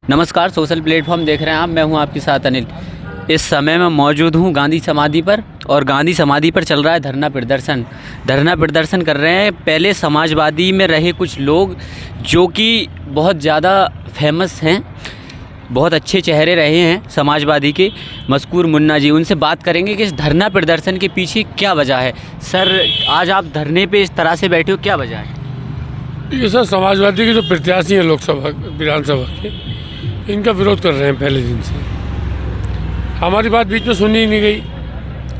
नमस्कार, social platform देख रहे हैं आप। मैं हूं आपके साथ अनिल। इस समय मैं मौजूद हूं गांधी समाधि पर और गांधी समाधि पर चल रहा है धरना प्रदर्शन कर रहे हैं पहले समाजवादी में रहे कुछ लोग जो कि बहुत ज़्यादा फेमस हैं, बहुत अच्छे चेहरे रहे हैं समाजवादी के, मज़कूर मुन्ना जी। उनसे बात करेंगे कि इस धरना प्रदर्शन के पीछे क्या वजह है। सर, आज आप धरने पे इस तरह से बैठे हो, क्या वजह है? ये सर समाजवादी के जो प्रत्याशी हैं लोकसभा विधानसभा के, इनका विरोध कर रहे हैं पहले दिन से। हमारी बात बीच में सुनी ही नहीं गई,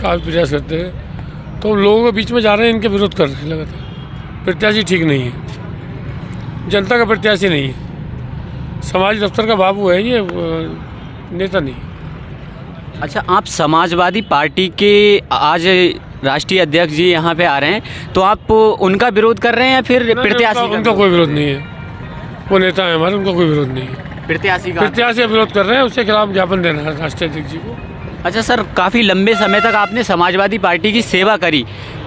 काफ़ी प्रयास करते हैं तो लोगों के बीच में जा रहे हैं, इनके विरोध कर रहे हैं लगातार। प्रत्याशी ठीक नहीं है, जनता का प्रत्याशी नहीं है, समाज दफ्तर का बाबू है ये, नेता नहीं। अच्छा, आप समाजवादी पार्टी के आज राष्ट्रीय अध्यक्ष जी यहाँ पे आ रहे हैं, तो आप उनका विरोध कर रहे हैं या फिर प्रत्याशी? उनका कोई विरोध नहीं है, वो नेता है हमारे, उनका कोई विरोध नहीं है। प्रत्याशी विरोध कर रहे हैं, उसके खिलाफ ज्ञापन देना है राष्ट्रीय अध्यक्ष जी को। अच्छा सर, काफ़ी लंबे समय तक आपने समाजवादी पार्टी की सेवा करी,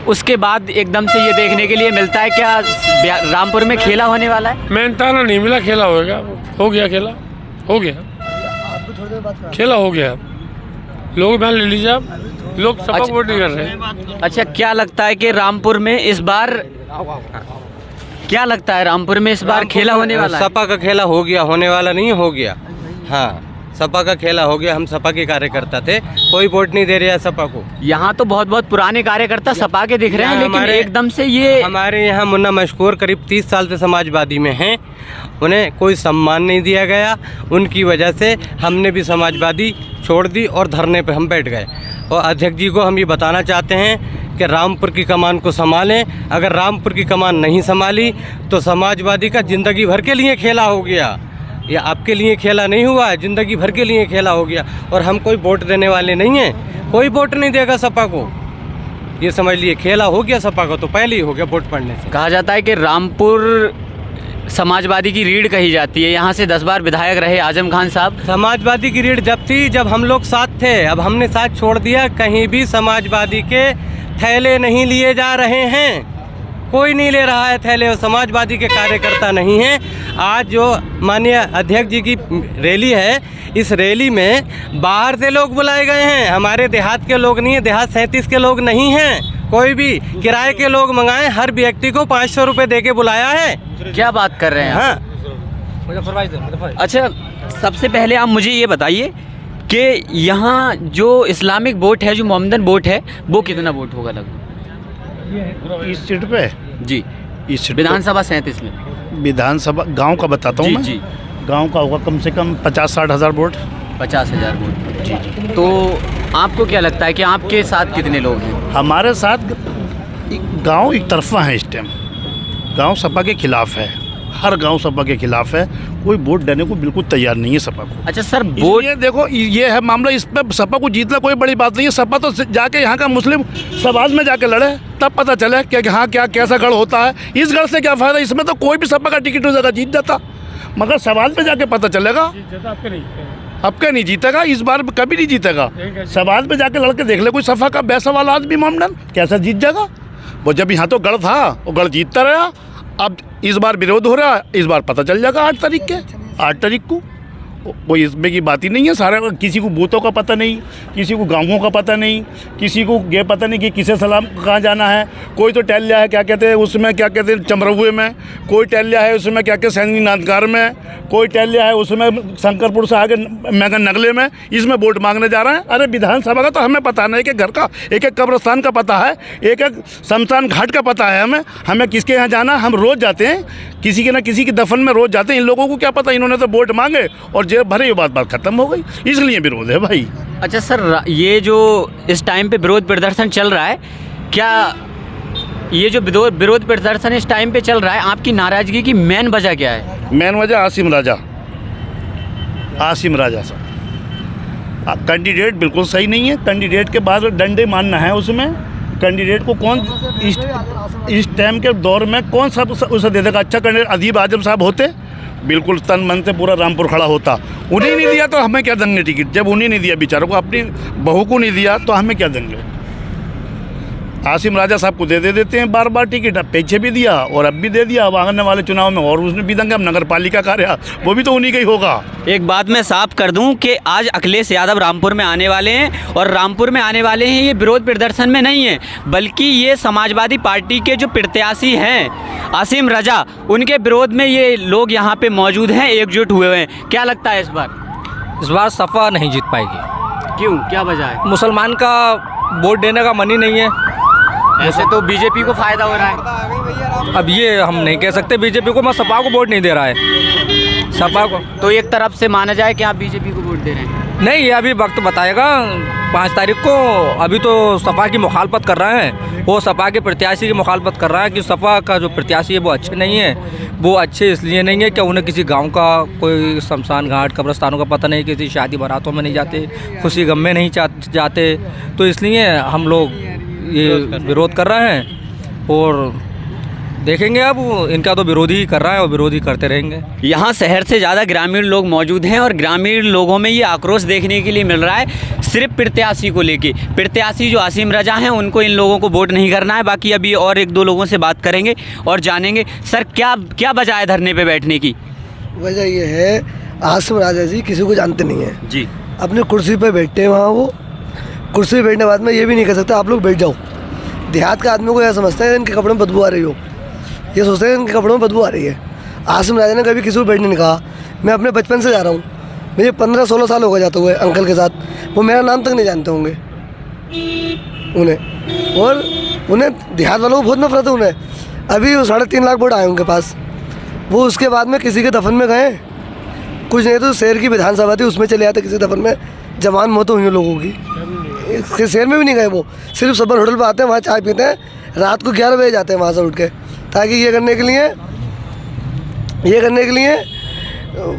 उसके बाद एकदम से ये देखने के लिए मिलता है क्या रामपुर में खेला होने वाला है? मेहनताना नहीं मिला, खेला होगा, हो गया खेला, हो गया खेला, हो गया। लोग बयान ले लीजिए आप, लोग सपा को वोट नहीं कर रहे हैं। अच्छा, क्या लगता है कि रामपुर में इस बार खेला होने वाला है? सपा का खेला हो गया, होने वाला नहीं, हो गया। हाँ, सपा का खेला हो गया। हम सपा के कार्यकर्ता थे, कोई वोट नहीं दे रहा है सपा को। यहाँ तो बहुत पुराने कार्यकर्ता सपा के दिख रहे हैं, लेकिन एकदम से ये हमारे यहाँ मुन्ना मशकूर करीब 30 साल से समाजवादी में हैं, उन्हें कोई सम्मान नहीं दिया गया। उनकी वजह से हमने भी समाजवादी छोड़ दी और धरने पे हम बैठ गए। और अध्यक्ष जी को हम ये बताना चाहते हैं कि रामपुर की कमान को संभालें। अगर रामपुर की कमान नहीं संभाली तो समाजवादी का ज़िंदगी भर के लिए खेला हो गया। ये आपके लिए खेला नहीं हुआ है, ज़िंदगी भर के लिए खेला हो गया। और हम कोई वोट देने वाले नहीं हैं, कोई वोट नहीं देगा सपा को, ये समझ लिए। खेला हो गया सपा को तो पहले ही हो गया वोट पड़ने से। कहा जाता है कि रामपुर समाजवादी की रीढ़ कही जाती है, यहाँ से 10 बार विधायक रहे आजम खान साहब। समाजवादी की रीढ़ जब थी जब हम लोग साथ थे, अब हमने साथ छोड़ दिया। कहीं भी समाजवादी के थैले नहीं लिए जा रहे हैं, कोई नहीं ले रहा है थैले, और समाजवादी के कार्यकर्ता नहीं हैं। आज जो माननीय अध्यक्ष जी की रैली है, इस रैली में बाहर से लोग बुलाए गए हैं, हमारे देहात के लोग नहीं हैं, देहात 37 के लोग नहीं हैं, कोई भी किराए के लोग मंगाए। हर व्यक्ति को 500 रुपये दे के बुलाया है। क्या बात कर रहे हैं? हाँ। अच्छा, सबसे पहले आप मुझे ये बताइए कि यहाँ जो इस्लामिक वोट है, जो मोहम्मदन वोट है, वो कितना वोट होगा लगभग इस सीट पे? जी, इस सीट विधानसभा 37 में। विधानसभा गांव का बताता हूँ मैं। जी, गांव का होगा कम से कम 50-60 हज़ार वोट। 50,000 वोट। जी। तो आपको क्या लगता है कि आपके साथ कितने लोग हैं? हमारे साथ गांव एक तरफा है इस टाइम, गांव सपा के खिलाफ है, हर गांव सपा के खिलाफ है, कोई वोट देने को बिल्कुल तैयार नहीं है सपा को। अच्छा सर, वोट ये देखो, ये है मामला, इस पर सपा को जीतना कोई बड़ी बात नहीं है। सपा तो जाके यहाँ का मुस्लिम समाज में जाके लड़े, तब पता चले कि हाँ क्या कैसा गढ़ होता है। इस गढ़ से क्या फ़ायदा, इसमें तो कोई भी सपा का टिकट हो जाएगा, जीत जाता, मगर समाज में जाके पता चलेगा। आपका नहीं जीतेगा, इस बार कभी नहीं जीतेगा। समाज में जाके लड़के देख ले, कोई सफा का वैसा वाला आदमी मोहम्मदन कैसा जीत जाएगा। वो जब यहाँ तो गढ़ था, वो गढ़ जीतता रहा। अब इस बार विरोध हो रहा है, इस बार पता चल जाएगा 8 तारीख को। कोई इसमें की बात ही नहीं है। सारे किसी को बूथों का पता नहीं, किसी को गाँवों का पता नहीं, किसी को ये पता नहीं कि किसे सलाम कहाँ जाना है। कोई तो टहल लिया है क्या कहते हैं उसमें, क्या कहते हैं चमरहुए में, कोई टहल लिया है उसमें क्या कहते हैं सैनी नाथगार में, कोई टहल लिया है उसमें शंकरपुर से आगे मैगन नगले में। इसमें वोट मांगने जा रहे हैं। अरे विधानसभा का तो हमें पता नहीं, एक घर का, एक कब्रस्तान का पता है, एक शमशान घाट का पता है हमें किसके यहाँ जाना। हम रोज़ जाते हैं, किसी के ना किसी के दफन में रोज़ जाते हैं। इन लोगों को क्या पता, इन्होंने तो वोट मांगे और जेब भरे, ये बात खत्म हो गई, इसलिए विरोध है भाई। अच्छा सर, ये जो इस टाइम पे विरोध प्रदर्शन चल रहा है, क्या ये जो विरोध प्रदर्शन इस टाइम पे चल रहा है, आपकी नाराज़गी की मेन वजह क्या है? मेन वजह आसिम राजा साहब कैंडिडेट बिल्कुल सही नहीं है। कैंडिडेट के बाद डंडे मारना है उसमें। कैंडिडेट को कौन इस टाइम के दौर में कौन सा उसे दे देगा? अच्छा कैंडिडेट अदीब आजम साहब होते, बिल्कुल तन मन से पूरा रामपुर खड़ा होता। उन्हें नहीं दिया तो हमें क्या देंगे टिकट? जब उन्हें नहीं दिया बेचारों को, अपनी बहू को नहीं दिया तो हमें क्या देंगे? आसिम राजा साहब को दे देते हैं बार बार टिकट, अब पीछे भी दिया और अब भी दे दिया, अब आने वाले चुनाव में और उसने भी देंगे। अब नगर पालिका कार्य वो भी तो उन्हीं का ही होगा। एक बात मैं साफ कर दूं कि आज अखिलेश यादव रामपुर में आने वाले हैं, और रामपुर में आने वाले हैं ये विरोध प्रदर्शन में नहीं है, बल्कि ये समाजवादी पार्टी के जो प्रत्याशी हैं आसिम रजा, उनके विरोध में ये लोग यहाँ पे मौजूद हैं, एकजुट हुए हैं। क्या लगता है इस बार सपा नहीं जीत पाएगी। क्यों, क्या वजह है? मुसलमान का वोट देने का मन ही नहीं है। ऐसे तो बीजेपी को फायदा हो रहा है। अब ये हम नहीं कह सकते बीजेपी को, मैं सपा को वोट नहीं दे रहा है, सपा को। तो एक तरफ से माना जाए कि आप बीजेपी को वोट दे रहे हैं? नहीं, ये अभी वक्त बताएगा 5 तारीख को। अभी तो सपा की मुखालफत कर रहे हैं, वो सपा के प्रत्याशी की मुखालफत कर रहा है कि सपा का जो प्रत्याशी है वो अच्छे नहीं है। वो अच्छे इसलिए नहीं है कि उन्हें किसी गांव का कोई शमशान घाट कब्रस्तानों का पता नहीं, किसी शादी बारातों में नहीं जाते, खुशी गम में नहीं जाते, तो इसलिए हम लोग ये विरोध कर रहे हैं। और देखेंगे, अब इनका तो विरोधी ही कर रहा है और विरोधी करते रहेंगे। यहाँ शहर से ज़्यादा ग्रामीण लोग मौजूद हैं, और ग्रामीण लोगों में ये आक्रोश देखने के लिए मिल रहा है सिर्फ प्रत्याशी को लेके। प्रत्याशी जो आसिम रजा हैं उनको इन लोगों को वोट नहीं करना है। बाकी अभी और 1-2 लोगों से बात करेंगे और जानेंगे। सर, क्या वजह है धरने पे बैठने की? वजह ये है, आसिम राजा जी किसी को जानते नहीं हैं जी। अपनी कुर्सी पे बैठते हैं वहाँ, वो कुर्सी पे बैठने के बाद में ये भी नहीं कह सकता आप लोग बैठ जाओ। देहात का आदमी को यह समझता है इनके कपड़ों में बदबू आ रही हो, ये सोचते हैं इनके कपड़ों में बदबू आ रही है। आसिम राजा ने कभी किसी को बैठने नहीं कहा। मैं अपने बचपन से जा रहा हूँ, मुझे 15-16 साल हो गए जाते हुए अंकल के साथ, वो मेरा नाम तक नहीं जानते होंगे उन्हें, और उन्हें देहात वालों को बहुत नफरत है उन्हें। अभी 3.5 लाख वोट आए उनके पास, वो उसके बाद में किसी के दफन में गए, कुछ नहीं तो शहर की विधानसभा थी उसमें चले जाते किसी दफन में, जवान मौतें हुई लोगों की। शहर में भी नहीं गए, वो सिर्फ सबर होटल पर आते हैं, वहाँ चाय पीते हैं, रात को 11 बजे जाते हैं वहाँ से उठ के, ताकि ये करने के लिए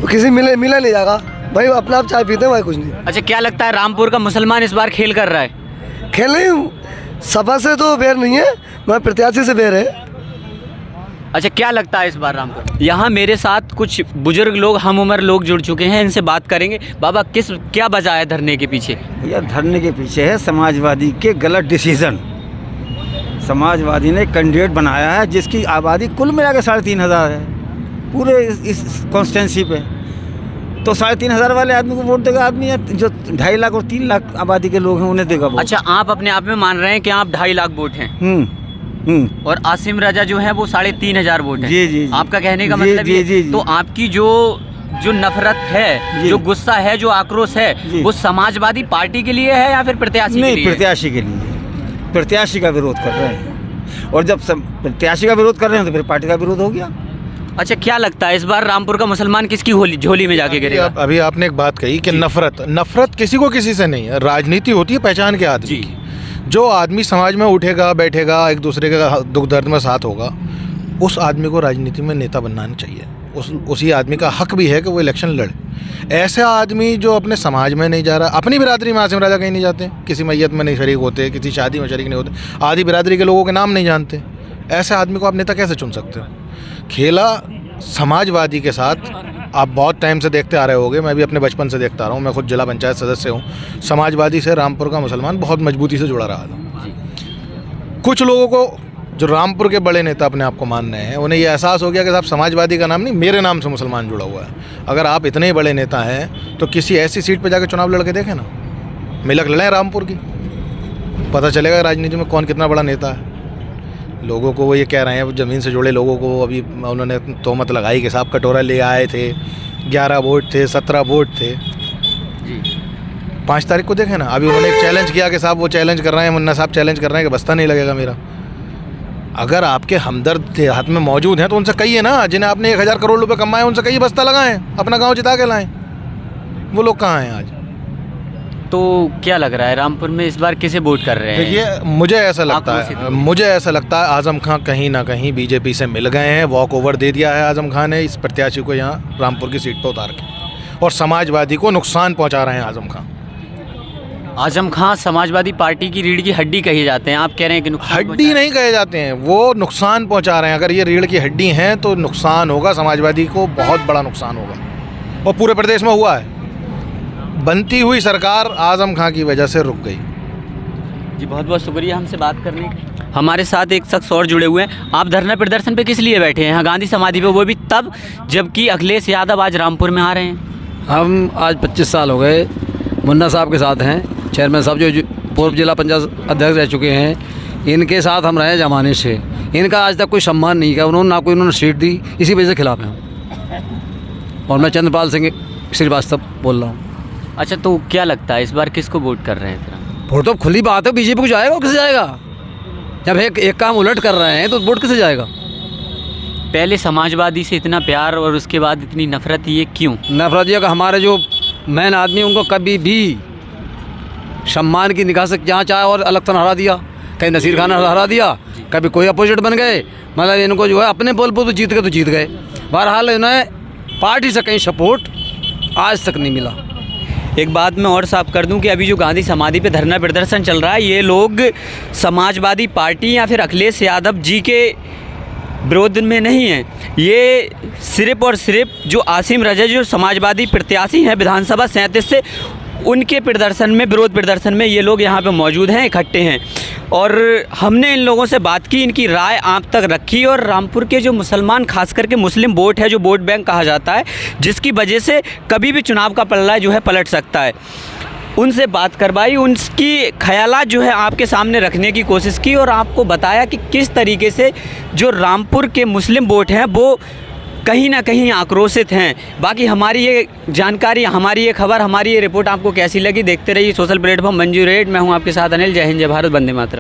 किसी मिला नहीं जाएगा भाई, अपना आप चाय पीते हैं भाई, कुछ नहीं। अच्छा, क्या लगता है रामपुर का मुसलमान इस बार खेल कर रहा है? खेल नहीं, सपा से तो बेर नहीं है, मैं प्रत्याशी से बेर है। अच्छा, क्या लगता है इस बार रामपुर? यहाँ मेरे साथ कुछ बुजुर्ग लोग, हम उम्र लोग जुड़ चुके हैं, इनसे बात करेंगे। बाबा, क्या वजह है धरने के पीछे? यह धरने के पीछे है समाजवादी के गलत डिसीजन। समाजवादी ने कैंडिडेट बनाया है जिसकी आबादी कुल मिला के 3,500 है पूरे इस कॉन्स्टिट्यूंसी पे, तो 3,500 वाले आदमी को वोट देगा आदमी जो 2.5 लाख और 3 लाख आबादी के लोग हैं उन्हें देगा वोट। अच्छा, आप अपने आप में मान रहे हैं कि आप 2.5 लाख वोट हैं? और आसिम रजा जो है वो 3,500 वोट है। जी। आपका कहने का मतलब ये, तो आपकी जो नफरत है, जो गुस्सा है, जो आक्रोश है, वो समाजवादी पार्टी के लिए है या फिर प्रत्याशी के लिए? नहीं, प्रत्याशी के लिए, प्रत्याशी का विरोध कर रहे हैं, और जब प्रत्याशी का विरोध कर रहे हैं तो फिर पार्टी का विरोध हो गया। अच्छा, क्या लगता है इस बार रामपुर का मुसलमान किसकी झोली में जाके गिरेगा? अभी आपने एक बात कही कि नफरत किसी को किसी से नहीं है, राजनीति होती है पहचान के आदमी की। जो आदमी समाज में उठेगा बैठेगा, एक दूसरे का दुख दर्द में साथ होगा, उस आदमी को राजनीति में नेता बनना चाहिए। उसी आदमी का हक भी है कि वो इलेक्शन लड़े। ऐसा आदमी जो अपने समाज में नहीं जा रहा, अपनी बिरादरी में आसिम राजा कहीं नहीं जाते, किसी मैयत में नहीं शरीक होते, किसी शादी में शरीक नहीं होते, आधी बिरादरी के लोगों के नाम नहीं जानते, ऐसे आदमी को आप नेता कैसे चुन सकते हो? खेला समाजवादी के साथ आप बहुत टाइम से देखते आ रहे होगे, मैं भी अपने बचपन से देखता आ रहा हूँ, मैं खुद जिला पंचायत सदस्य हूँ। समाजवादी से रामपुर का मुसलमान बहुत मजबूती से जुड़ा रहा था। कुछ लोगों को जो रामपुर के बड़े नेता अपने आप को मान रहे हैं, उन्हें ये एहसास हो गया कि साहब समाजवादी का नाम नहीं, मेरे नाम से मुसलमान जुड़ा हुआ है। अगर आप इतने ही बड़े नेता हैं तो किसी ऐसी सीट पर जाकर चुनाव लड़के देखें ना, मिलक लड़ें रामपुर की, पता चलेगा राजनीति में कौन कितना बड़ा नेता है। लोगों को वो ये कह रहे हैं, ज़मीन से जुड़े लोगों को अभी उन्होंने तोहमत लगाई कि साहब कटोरा ले आए थे, 11 वोट थे, 17 वोट थे। 5 तारीख को देखें ना, अभी उन्होंने एक चैलेंज किया कि साहब वो चैलेंज कर रहे हैं, मुन्ना साहब चैलेंज कर रहे हैं कि बस्ता नहीं लगेगा मेरा। अगर आपके हमदर्द हाथ में मौजूद हैं तो उनसे कहिए ना, जिन्हें आपने 1,000 करोड़ रुपए कमाए उनसे कहिए बस्ता लगाएं, अपना गाँव जिता के लाएँ। वो लोग कहाँ हैं आज? तो क्या लग रहा है रामपुर में इस बार किसे वोट कर रहे हैं? देखिए, मुझे ऐसा लगता है आजम खान कहीं ना कहीं बीजेपी से मिल गए हैं, वॉक ओवर दे दिया है आजम खान ने इस प्रत्याशी को यहाँ रामपुर की सीट पर उतार के, और समाजवादी को नुकसान पहुँचा रहे हैं आजम खान। आजम खान समाजवादी पार्टी की रीढ़ की हड्डी कहे जाते हैं, आप कह रहे हैं कि नुकसान हड्डी नहीं कहे जाते हैं, वो नुकसान पहुँचा रहे हैं। अगर ये रीढ़ की हड्डी हैं तो नुकसान होगा, समाजवादी को बहुत बड़ा नुकसान होगा, और पूरे प्रदेश में हुआ है। बनती हुई सरकार आजम खां की वजह से रुक गई। जी, बहुत बहुत शुक्रिया हमसे बात करने का। हमारे साथ एक शख्स और जुड़े हुए हैं। आप धरना प्रदर्शन पे किस लिए बैठे हैं यहाँ गांधी समाधि पे, वो भी तब जबकि अखिलेश यादव आज रामपुर में आ रहे हैं? हम आज 25 साल हो गए मुन्ना साहब के साथ हैं, चेयरमैन साहब जो पूर्व जिला पंचायत अध्यक्ष रह चुके हैं, इनके साथ हम रहे जमाने से। इनका आज तक कोई सम्मान नहीं किया उन्होंने, ना कोई उन्होंने सीट दी, इसी वजह से खिलाफ हैं हम। और मैं चंद्रपाल सिंह श्रीवास्तव बोल रहा हूँ। अच्छा, तो क्या लगता है इस बार किसको वोट कर रहे हैं फिर? वोट तो खुली बात है, बीजेपी को जाएगा और किसे जाएगा? जब एक काम उलट कर रहे हैं तो वोट किसे जाएगा? पहले समाजवादी से इतना प्यार और उसके बाद इतनी नफरत, ये क्यों? नफरत ये कि हमारे जो मैन आदमी उनको कभी भी सम्मान की निगाह से जहाँ चाहे और अलग तरह हरा दिया, कहीं नसीर खान हरा दिया, कभी कोई अपोजिट बन गए। मतलब इनको जो है अपने बोल पर तो जीत गए। बहरहाल इन्हें पार्टी से कहीं सपोर्ट आज तक नहीं मिला। एक बात मैं और साफ कर दूं कि अभी जो गांधी समाधि पे धरना प्रदर्शन चल रहा है, ये लोग समाजवादी पार्टी या फिर अखिलेश यादव जी के विरोध में नहीं है। ये सिर्फ़ और सिर्फ जो आसिम रजा जो समाजवादी प्रत्याशी हैं विधानसभा 37 से, उनके प्रदर्शन में, विरोध प्रदर्शन में ये लोग यहाँ पे मौजूद हैं, इकट्ठे हैं। और हमने इन लोगों से बात की, इनकी राय आप तक रखी। और रामपुर के जो मुसलमान, खास करके मुस्लिम वोट है, जो वोट बैंक कहा जाता है, जिसकी वजह से कभी भी चुनाव का पल्ला जो है पलट सकता है, उनसे बात करवाई, उनकी ख्यालात जो है आपके सामने रखने की कोशिश की और आपको बताया कि किस तरीके से जो रामपुर के मुस्लिम वोट हैं वो कहीं ना कहीं आक्रोशित हैं। बाकी हमारी ये जानकारी, हमारी ये खबर, हमारी ये रिपोर्ट आपको कैसी लगी, देखते रहिए सोशल प्लेटफॉर्म मंजू रेड। मैं हूँ आपके साथ अनिल। जय हिंद, जय भारत, वंदे मातरम।